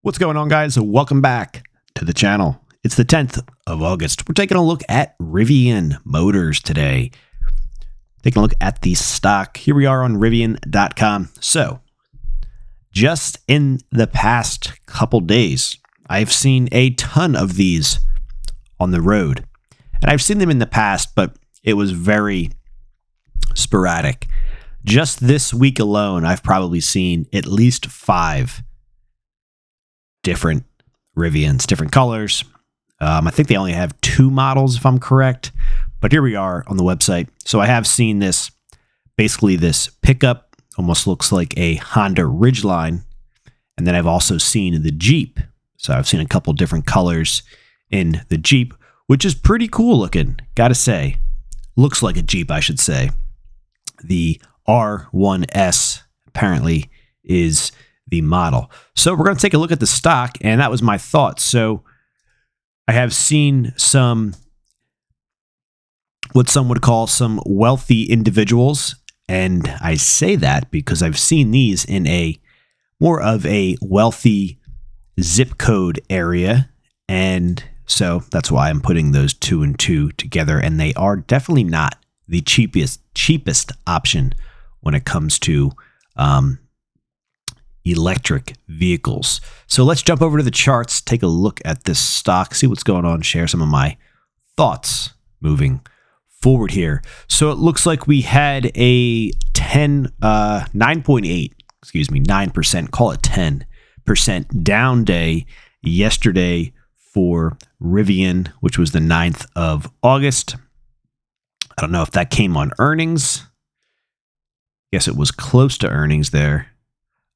What's going on, guys? Welcome back to the channel. It's the 10th of August. We're taking a look at Rivian Motors today. Taking a look at the stock. Here we are on Rivian.com. So, just in the past couple days, I've seen a ton of these on the road. And I've seen them in the past, but it was very sporadic. Just this week alone, I've probably seen at least 5 different Rivians, different colors. I think they only have 2 models, if I'm correct. But here we are on the website. So I have seen this, basically this pickup, almost looks like a Honda Ridgeline. And then I've also seen the Jeep. So I've seen a couple different colors in the Jeep, which is pretty cool looking, gotta say. Looks like a Jeep, I should say. The R1S apparently is the model. So we're going to take a look at the stock, and that was my thoughts. So I have seen some, what some would call some wealthy individuals, and I say that because I've seen these in a more of a wealthy zip code area, and so that's why I'm putting those 2 and 2 together, and they are definitely not the cheapest option when it comes to electric vehicles. So let's jump over to the charts, take a look at this stock, see what's going on, share some of my thoughts moving forward here. So it looks like we had a 9%, call it 10% down day yesterday for Rivian, which was the 9th of August. I don't know if that came on earnings. Guess it was close to earnings there.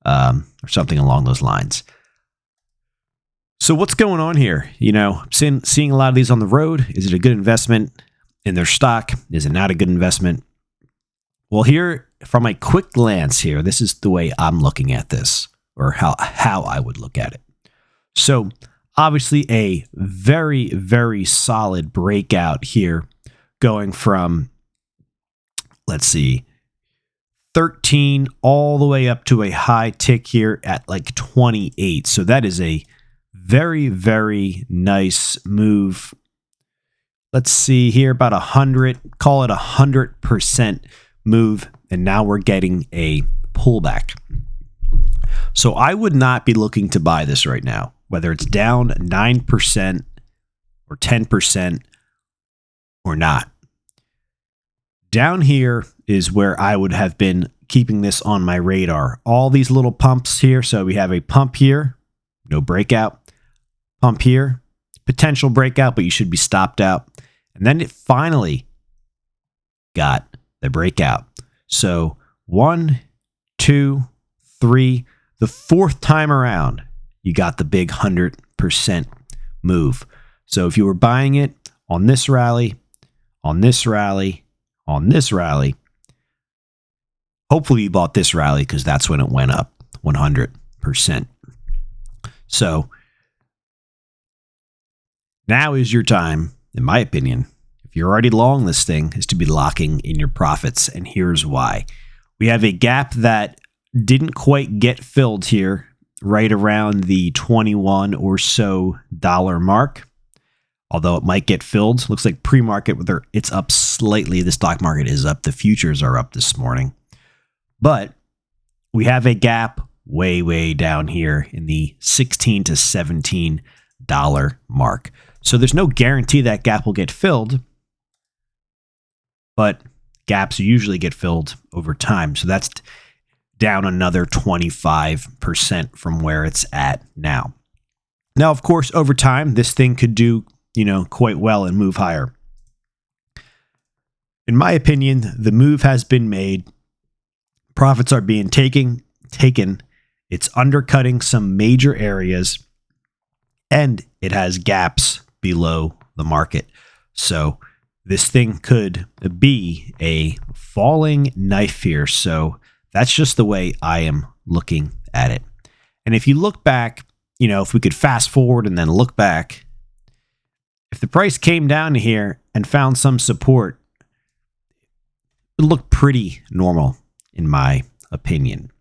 Or something along those lines. So what's going on here? You know, seeing a lot of these on the road. Is it a good investment in their stock? Is it not a good investment? Well, here, from a quick glance here, this is the way I'm looking at this, or how I would look at it. So obviously a very, very solid breakout here, going from, let's see, 13 all the way up to a high tick here at like 28. So that is a very, very nice move. Let's see here, about 100, call it 100% move. And now we're getting a pullback. So I would not be looking to buy this right now, whether it's down 9% or 10% or not. Down here is where I would have been keeping this on my radar. All these little pumps here. So we have a pump here, no breakout. Pump here, potential breakout, but you should be stopped out. And then it finally got the breakout. So 1, 2, 3, the 4th time around, you got the big 100% move. So if you were buying it on this rally, on this rally, on this rally, hopefully you bought this rally because that's when it went up 100%. So now is your time, in my opinion, if you're already long this thing, is to be locking in your profits. And here's why. We have a gap that didn't quite get filled here, right around the $21 or so mark. Although it might get filled. Looks like pre-market, it's up slightly. The stock market is up. The futures are up this morning. But we have a gap way, way down here in the $16 to $17 mark. So there's no guarantee that gap will get filled. But gaps usually get filled over time. So that's down another 25% from where it's at now. Now, of course, over time, this thing could do quite well and move higher. In my opinion, the move has been made. Profits are being taken. It's undercutting some major areas, and it has gaps below the market. So this thing could be a falling knife here. So that's just the way I am looking at it. And if you look back, if we could fast forward and then look back, if the price came down to here and found some support, it would look pretty normal in my opinion.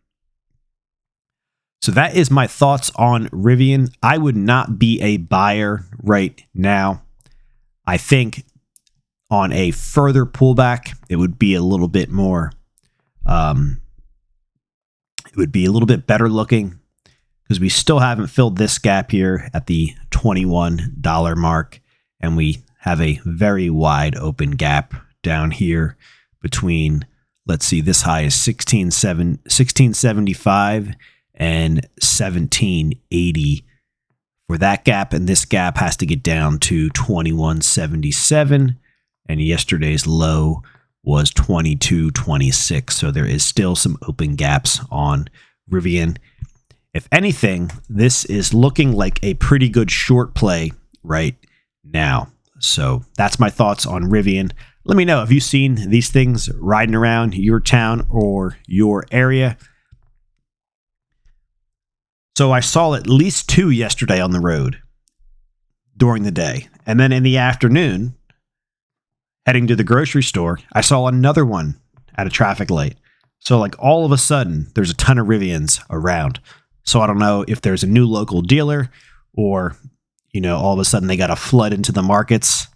So that is my thoughts on Rivian. I would not be a buyer right now. I think on a further pullback, it would be a little bit more, it would be a little bit better looking because we still haven't filled this gap here at the $21 mark. And we have a very wide open gap down here between, let's see, this high is 1675 and 1780 for that gap, and this gap has to get down to 2177, and yesterday's low was 2226. So there is still some open gaps on Rivian. If anything, this is looking like a pretty good short play right now. So that's my thoughts on Rivian. Let me know, have you seen these things riding around your town or your area? So I saw at least 2 yesterday on the road during the day. And then in the afternoon, heading to the grocery store, I saw another one at a traffic light. So like all of a sudden, there's a ton of Rivians around. So I don't know if there's a new local dealer or, you know, all of a sudden they got a flood into the markets.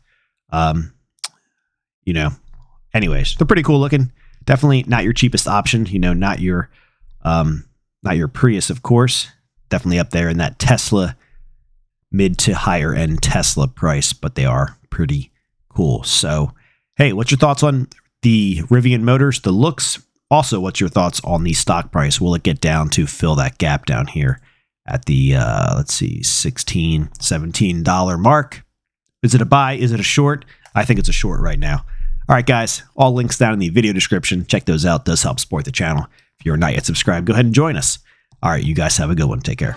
You know, anyways, they're pretty cool looking. Definitely not your cheapest option, you know, not your Prius, of course. Definitely up there in that Tesla, mid to higher end Tesla price, but they are pretty cool. So, hey, what's your thoughts on the Rivian motors, the looks? Also, what's your thoughts on the stock price? Will it get down to fill that gap down here at the, let's see, $16, $17 mark? Is it a buy? Is it a short? I think it's a short right now. All right, guys, all links down in the video description. Check those out. It does help support the channel. If you're not yet subscribed, go ahead and join us. All right, you guys have a good one. Take care.